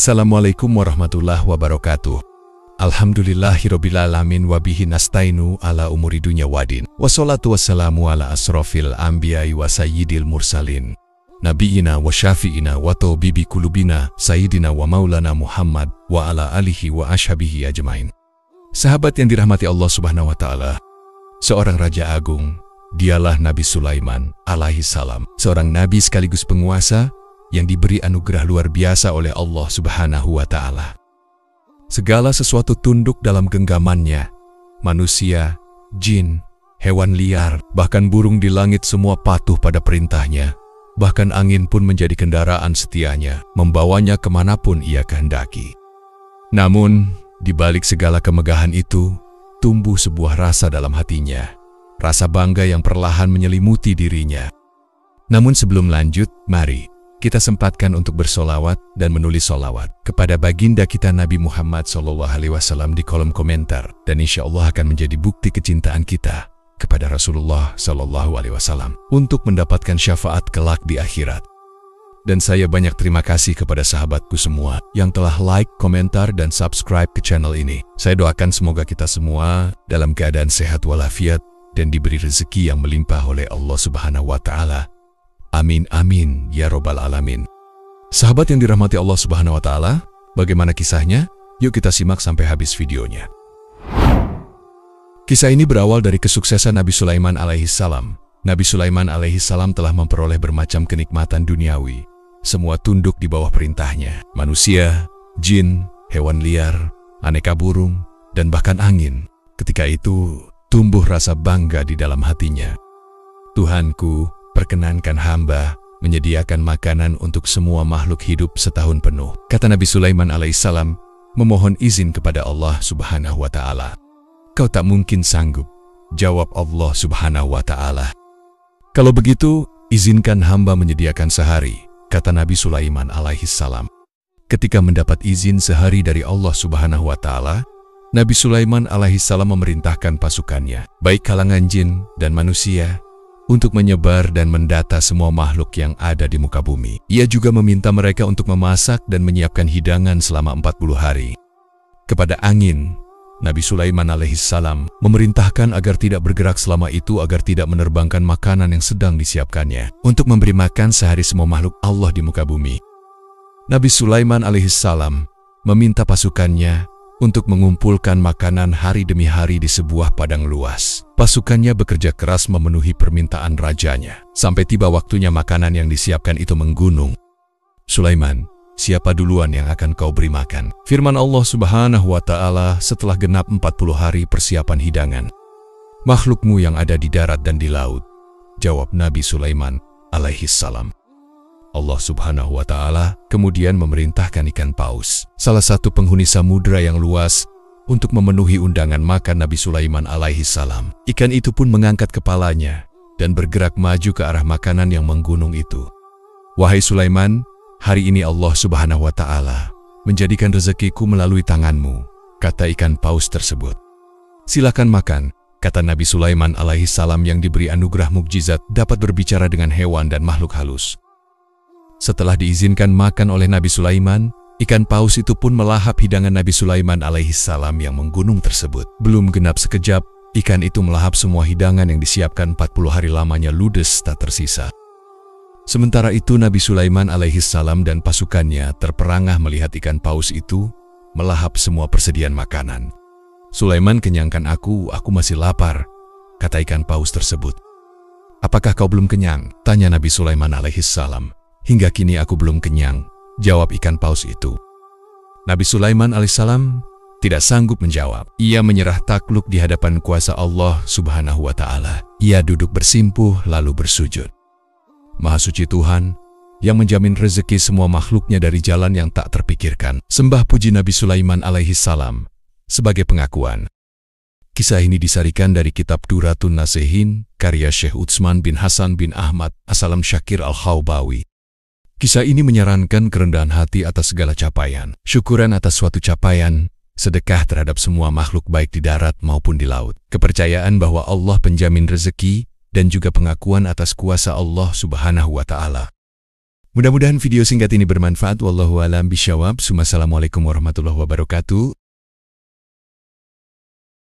Assalamualaikum warahmatullahi wabarakatuh. Alhamdulillahirrabbilalamin wabihi nastainu ala umuri dunya wadin. Wassalatu wassalamu ala asrofil anbiya'i wa sayyidil mursalin. Nabiina wa syafi'ina wa tawbibi kulubina sayyidina wa maulana Muhammad wa ala alihi wa ashabihi ajmain. Sahabat yang dirahmati Allah subhanahu wa ta'ala, seorang raja agung, dialah Nabi Sulaiman alaihi salam. Seorang nabi sekaligus penguasa yang diberi anugerah luar biasa oleh Allah subhanahu wa ta'ala. Segala sesuatu tunduk dalam genggamannya, manusia, jin, hewan liar, bahkan burung di langit semua patuh pada perintahnya. Bahkan angin pun menjadi kendaraan setianya, membawanya kemanapun ia kehendaki. Namun, di balik segala kemegahan itu, tumbuh sebuah rasa dalam hatinya, rasa bangga yang perlahan menyelimuti dirinya. Namun sebelum lanjut, mari kita sempatkan untuk bersolawat dan menulis solawat kepada baginda kita Nabi Muhammad SAW di kolom komentar, dan insya Allah akan menjadi bukti kecintaan kita kepada Rasulullah SAW untuk mendapatkan syafaat kelak di akhirat. Dan saya banyak terima kasih kepada sahabatku semua yang telah like, komentar, dan subscribe ke channel ini. Saya doakan semoga kita semua dalam keadaan sehat walafiat dan diberi rezeki yang melimpah oleh Allah Subhanahu wa Ta'ala. Amin amin ya robbal alamin. Sahabat yang dirahmati Allah Subhanahu wa Ta'ala, bagaimana kisahnya? Yuk kita simak sampai habis videonya. Kisah ini berawal dari kesuksesan Nabi Sulaiman alaihi salam. Nabi Sulaiman alaihi salam telah memperoleh bermacam kenikmatan duniawi. Semua tunduk di bawah perintahnya. Manusia, jin, hewan liar, aneka burung, dan bahkan angin. Ketika itu tumbuh rasa bangga di dalam hatinya. Tuhanku, perkenankan hamba menyediakan makanan untuk semua makhluk hidup setahun penuh. Kata Nabi Sulaiman alaihissalam, memohon izin kepada Allah subhanahu wa ta'ala. Kau tak mungkin sanggup, jawab Allah subhanahu wa ta'ala. Kalau begitu, izinkan hamba menyediakan sehari, kata Nabi Sulaiman alaihissalam. Ketika mendapat izin sehari dari Allah subhanahu wa ta'ala, Nabi Sulaiman alaihissalam memerintahkan pasukannya, baik kalangan jin dan manusia, untuk menyebar dan mendata semua makhluk yang ada di muka bumi. Ia juga meminta mereka untuk memasak dan menyiapkan hidangan selama 40 hari. Kepada angin, Nabi Sulaiman alaihissalam memerintahkan agar tidak bergerak selama itu agar tidak menerbangkan makanan yang sedang disiapkannya untuk memberi makan sehari semua makhluk Allah di muka bumi. Nabi Sulaiman alaihissalam meminta pasukannya untuk mengumpulkan makanan hari demi hari di sebuah padang luas. Pasukannya bekerja keras memenuhi permintaan rajanya, sampai tiba waktunya makanan yang disiapkan itu menggunung. Sulaiman, siapa duluan yang akan kau beri makan? Firman Allah subhanahu wa ta'ala setelah genap 40 hari persiapan hidangan. Makhlukmu yang ada di darat dan di laut, jawab Nabi Sulaiman alaihissalam. Allah subhanahu wa ta'ala kemudian memerintahkan ikan paus, salah satu penghuni samudra yang luas, untuk memenuhi undangan makan Nabi Sulaiman alaihi salam. Ikan itu pun mengangkat kepalanya dan bergerak maju ke arah makanan yang menggunung itu. Wahai Sulaiman, hari ini Allah subhanahu wa ta'ala menjadikan rezekiku melalui tanganmu, kata ikan paus tersebut. Silakan makan, kata Nabi Sulaiman alaihi salam yang diberi anugerah mukjizat dapat berbicara dengan hewan dan makhluk halus. Setelah diizinkan makan oleh Nabi Sulaiman, ikan paus itu pun melahap hidangan Nabi Sulaiman alaihi salam yang menggunung tersebut. Belum genap sekejap, ikan itu melahap semua hidangan yang disiapkan 40 hari lamanya ludes tak tersisa. Sementara itu Nabi Sulaiman alaihi salam dan pasukannya terperangah melihat ikan paus itu melahap semua persediaan makanan. Sulaiman, kenyangkan aku masih lapar, kata ikan paus tersebut. Apakah kau belum kenyang? Tanya Nabi Sulaiman alaihi salam. Hingga kini aku belum kenyang, jawab ikan paus itu. Nabi Sulaiman alaihissalam tidak sanggup menjawab. Ia menyerah takluk di hadapan kuasa Allah subhanahu wa ta'ala. Ia duduk bersimpuh lalu bersujud. Maha suci Tuhan yang menjamin rezeki semua makhluknya dari jalan yang tak terpikirkan. Sembah puji Nabi Sulaiman alaihissalam sebagai pengakuan. Kisah ini disarikan dari kitab Duratun Nasihin karya Syekh Utsman bin Hasan bin Ahmad As-Salam Syakir Al-Khawbawi. Kisah ini menyarankan kerendahan hati atas segala capaian, syukuran atas suatu capaian, sedekah terhadap semua makhluk baik di darat maupun di laut, kepercayaan bahwa Allah penjamin rezeki, dan juga pengakuan atas kuasa Allah subhanahu wa ta'ala. Mudah-mudahan video singkat ini bermanfaat. Wallahu a'lam bishawab. Assalamualaikum warahmatullahi wabarakatuh.